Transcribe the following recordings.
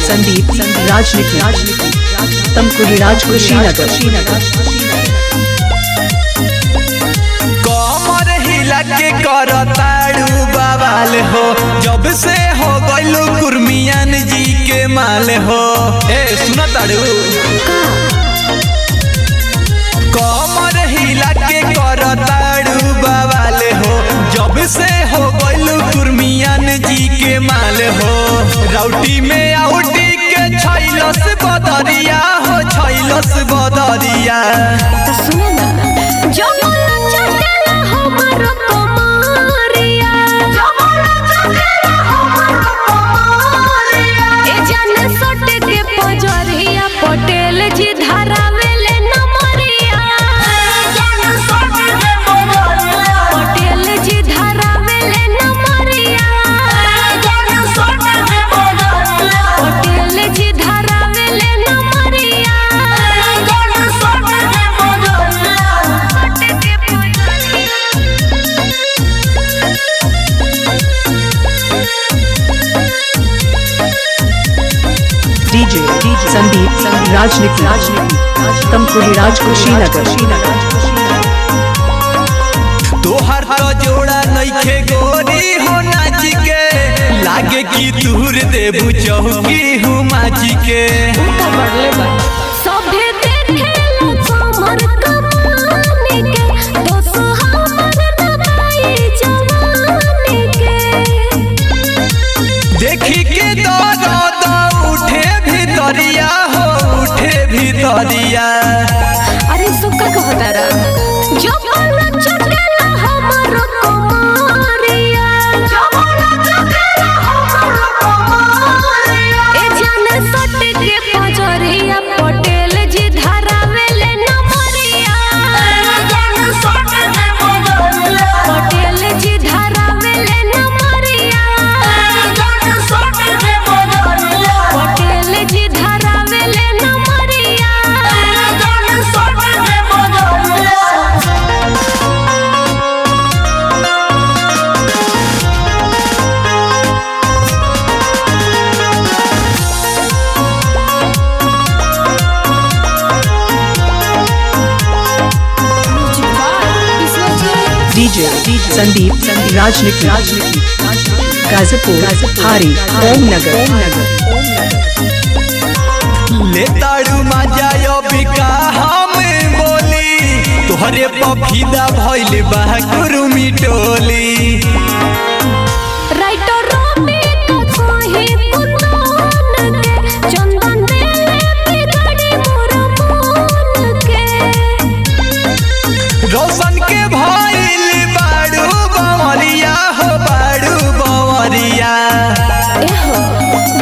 संदीप राजनीति तमकुरी राज कुशीनगर। कमर हिला के करताड़ू बवाल हो, जब से हो गइलू कुर्मियान जी के माल हो। ए सुना ताड़ू, कमर हिला के करताड़ू बवाल हो, जब से हो गइलू कुर्मियान जी के माल हो। राउटी में आउटी के छैलस बदरिया हो, छैलस बदरिया। तो सुनो ना, जो मोला चकेला हमरो कमरिया, जो मोला चकेला हमरो कमरिया। ए जाने सट के पजरिया, पटेल जी धरावेले नमरिया। ए जाने सट के पजरिया, पटेल जी धरावेले नमरिया। ए जाने सट के पजरिया, पटेल जी धरावेले नमरिया। ए जाने सट के पजरिया, सट के पजरिया। डीजे संदीप राजनीति तमकुरी राज कुशीनगर। तोहर तो जोड़ा नइखे गोरी हो नाच के, लागे कि तूर देबू चौकी हूँ माची के। सभे देखेला कमर कमानी के, दोसो हमर नबाई जवानी के। देखी के दर्द उठे भितरिया हो, उठे भितरिया। अरे सुक्का कहता रहा, जो मोला चकेला हमरो कमरिया, जो मोला चकेला हमरो कमरिया। ए जाने सट के पजरिया, पटेल जी धरावेले नमरिया। ए जाने सट के पजरिया, पटेल जी धरावेले नमरिया। ए जाने सट के पजरिया, पटेल जी धरावेले नमरिया। ए जाने सट के पजरिया। डीजे संदीप राजनीति गाजीपुर हारी ओम नगर। ले ताड़ू मजा यो बिका हम बोली, तोहरे पफीदा भइल बा कुरुमी टोली। राइटर रवि का कोही पुतौन के, चंदन देले बिगड़ी मोर मन के। रोशन के भइल बाड़ू बवरिया हो, बाड़ू बवरिया। एहो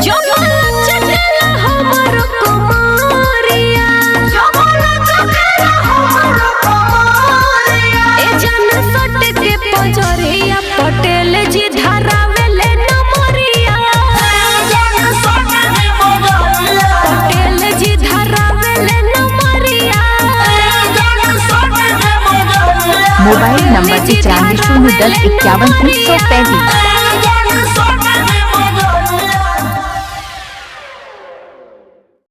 जो मोला चकेला हमरो कमरिया, जो मोला चकेला हमरो कमरिया। ए जाने सट के पजरिया, पटेल जी धरावेले नमरिया। ए जाने सट के पजरिया, पटेल जी धरावेले नमरिया। ए जाने सट के पजरिया। Mobile number 95 010 51 335।